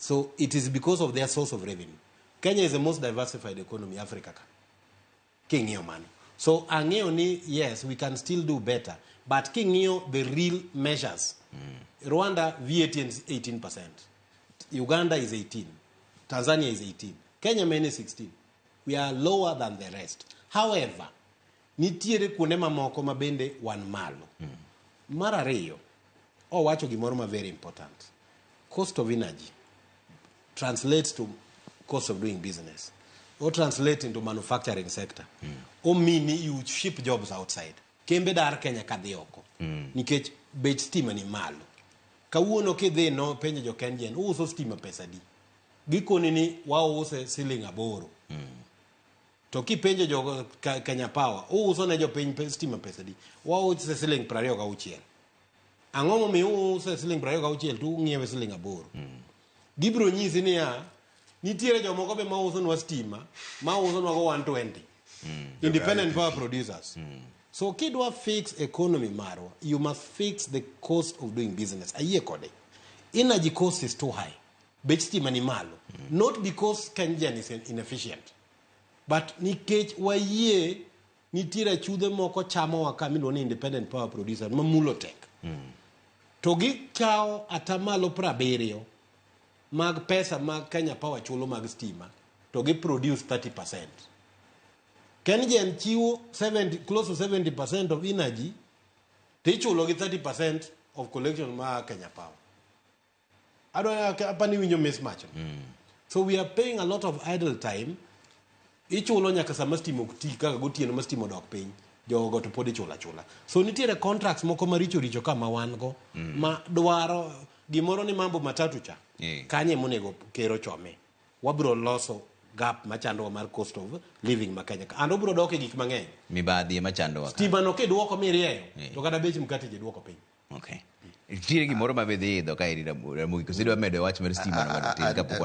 So it is because of their source of revenue. Kenya is the most diversified economy in Africa. Kingio man. So angeo ni, yes, we can still do better. But kingio the real measures. Rwanda VAT is 18%. Uganda is 18. Tanzania is 18. Kenya is 16. We are lower than the rest. However, nitiere kuonde mamoko mabende wan malo. Mar ariyo, wacho gimoro ma very important. Cost of energy translates to cost of doing business. Or translate into manufacturing sector. Or meaning you ship jobs outside. Kembe dar Kenya kadhi oko. Nikech bech stima ni malo. Kawuono kidhi no penjo jo Kenyan, uso stima pesa di. Gikoni ni wao use siling 8. To kipenjo jo Kenya Power, uso ne jo piny stima pesa di. Wao use siling 26. Ang'o momiyo use siling 26 to ng'iewe siling 8. Gibro nyisi ni nitiere jomoko be mauso nwa stima, mauso nwa go 120. Independent power producers. So kidwa fix economy marwa, you must fix the cost of doing business. Ayie kode. Energy cost is too high. Bech stima ni malo. Not because Kenyan is inefficient. But nikech wayie nitiere chudhe moko chamo wakamilo ni independent power producer mamulo tek. To gikao atamalo 70 mag pesa mag Kenya Power chulo mag stima to gi produce 30%. Kenyan chiwo 70, close to 70% of energy, to chulo gi 30% of collection mag Kenya Power. I don't know, hapa ni winyo mismatch. So we are paying a lot of idle time. Ichulo nyaka sama stimo kutika gotieno ma stimo dok piny. Jogo to podi chula. So nitiere contracts moko maricho kama wan go ma dwaro gimoro ni mambo matatu cha. Kanye monego kero chome. Wabro loso gap machando mar cost of living ma Kenya. Ando bro doke gik mang'eny. Mibadhi machando waka. Stima no kiduoko mirieyo. To kada bech mkate je duoko piny. Okay. Tire gimoro mabedhi idho ka irira mugi. Kosidwa medo wach mar stima no kapok